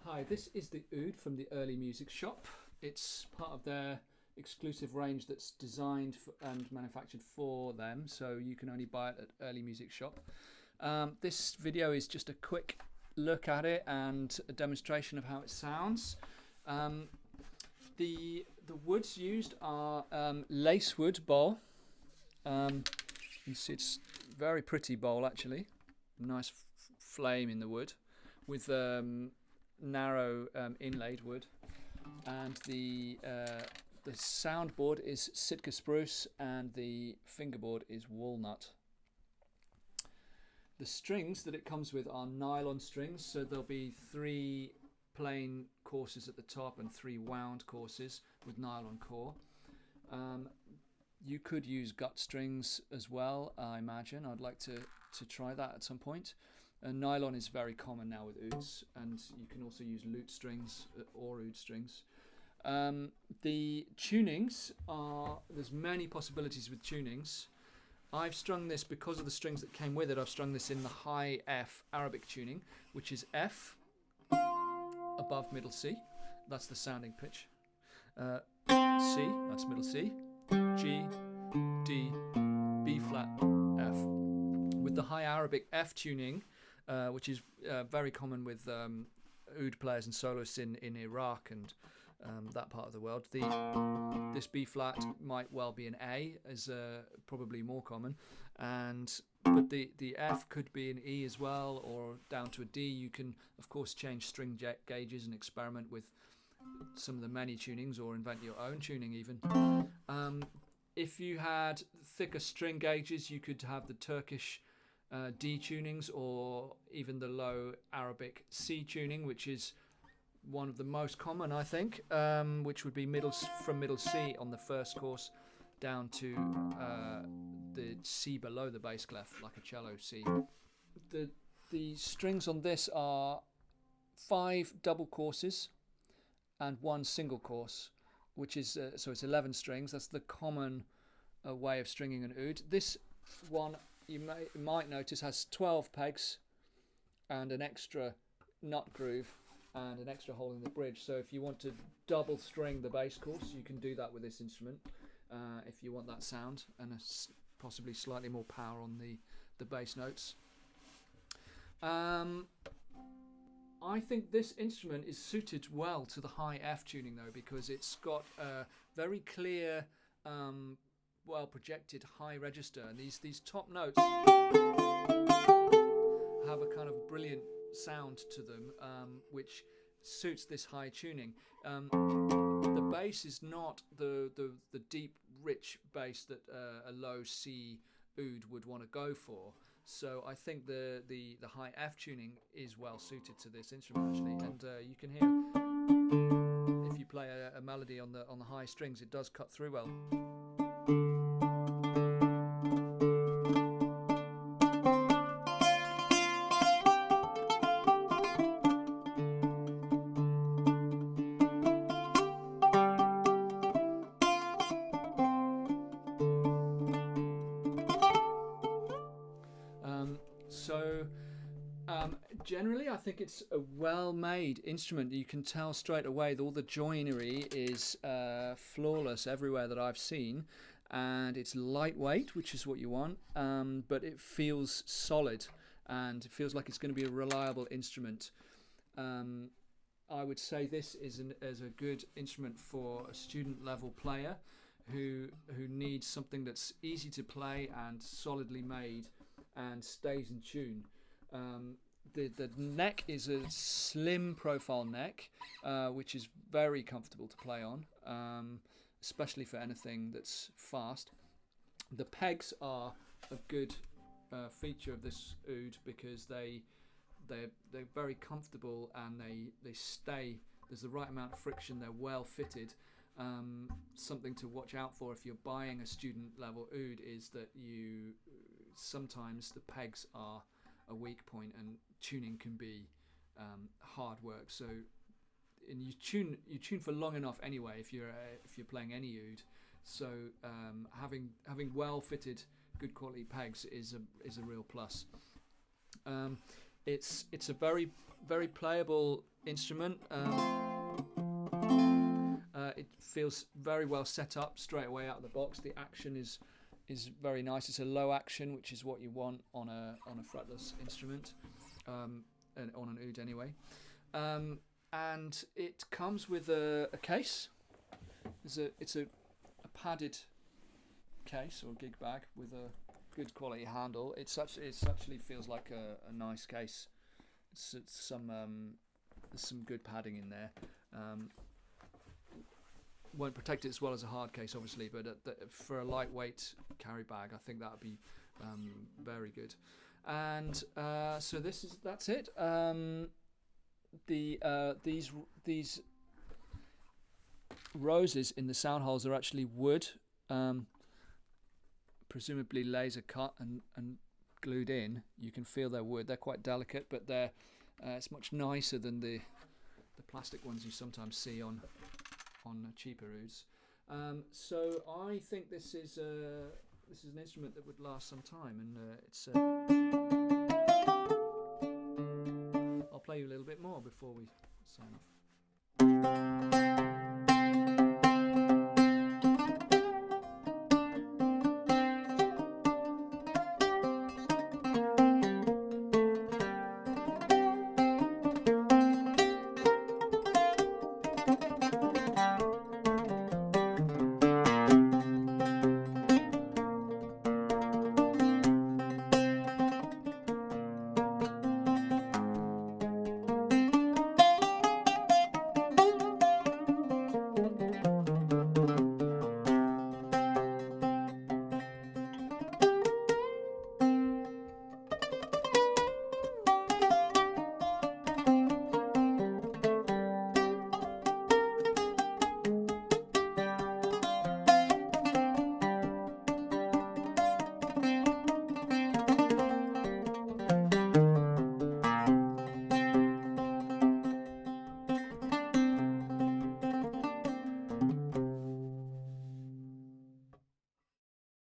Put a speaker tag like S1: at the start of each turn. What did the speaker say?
S1: Hi, this is the Oud from the Early Music Shop. It's part of their exclusive range that's designed and manufactured for them, so you can only buy it at Early Music Shop. This video is just a quick look at it and a demonstration of how it sounds. The woods used are lacewood bowl. You can see it's a very pretty bowl actually. Nice flame in the wood with narrow inlaid wood, and the soundboard is Sitka spruce and the fingerboard is walnut. The strings that it comes with are nylon strings, so there'll be 3 plain courses at the top and 3 wound courses with nylon core. You could use gut strings as well, I imagine. I'd like to try that at some point. Nylon is very common now with ouds, and you can also use lute strings or oud strings. The tunings are, there's many possibilities with tunings. I've strung this, because of the strings that came with it, I've strung this in the high F Arabic tuning, which is F above middle C, that's the sounding pitch, C, that's middle C, G, D, B flat, F. With the high Arabic F tuning, which is very common with oud players and soloists in Iraq and that part of the world. This B flat might well be an A, as probably more common, but the F could be an E as well, or down to a D. You can of course change string gauges and experiment with some of the many tunings, or invent your own tuning even. If you had thicker string gauges, you could have the Turkish D tunings, or even the low Arabic C tuning, which is one of the most common, I think, which would be from middle C on the first course down to the C below the bass clef, like a cello C. The strings on this are 5 double courses and 1 single course, which is so it's 11 strings. That's the common way of stringing an oud. This one, you might notice, has 12 pegs and an extra nut groove and an extra hole in the bridge. So if you want to double string the bass course, you can do that with this instrument if you want that sound and possibly slightly more power on the bass notes. I think this instrument is suited well to the high F tuning though, because it's got a very clear, well projected high register, and these top notes have a kind of brilliant sound to them, which suits this high tuning. The bass is not the deep, rich bass that a low C oud would want to go for. So I think the high F tuning is well suited to this instrument actually, and you can hear if you play a melody on the high strings, it does cut through well. Generally, I think it's a well-made instrument. You can tell straight away that all the joinery is flawless everywhere that I've seen, and it's lightweight, which is what you want, but it feels solid, and it feels like it's going to be a reliable instrument. I would say this is a good instrument for a student-level player who needs something that's easy to play and solidly made and stays in tune. The neck is a slim profile neck, which is very comfortable to play on, especially for anything that's fast. The pegs are a good feature of this oud because they're very comfortable and they stay. There's the right amount of friction. They're well fitted. Something to watch out for if you're buying a student level oud is that sometimes the pegs are a weak point and tuning can be hard work. So you tune for long enough anyway if you're playing any oud. So having well fitted good quality pegs is a real plus. It's a very very playable instrument. It feels very well set up straight away out of the box. The action is very nice. It's a low action, which is what you want on a fretless instrument, and on an oud anyway. And it comes with a case. It's a padded case or gig bag with a good quality handle. It actually feels like a nice case. There's some good padding in there. Won't protect it as well as a hard case, obviously, but for a lightweight carry bag, I think that would be very good. And so that's it. These roses in the sound holes are actually wood, presumably laser cut and glued in. You can feel they're wood. They're quite delicate, but it's much nicer than the plastic ones you sometimes see on cheaper ouds. So I think this is an instrument that would last some time, and I'll play you a little bit more before we sign off.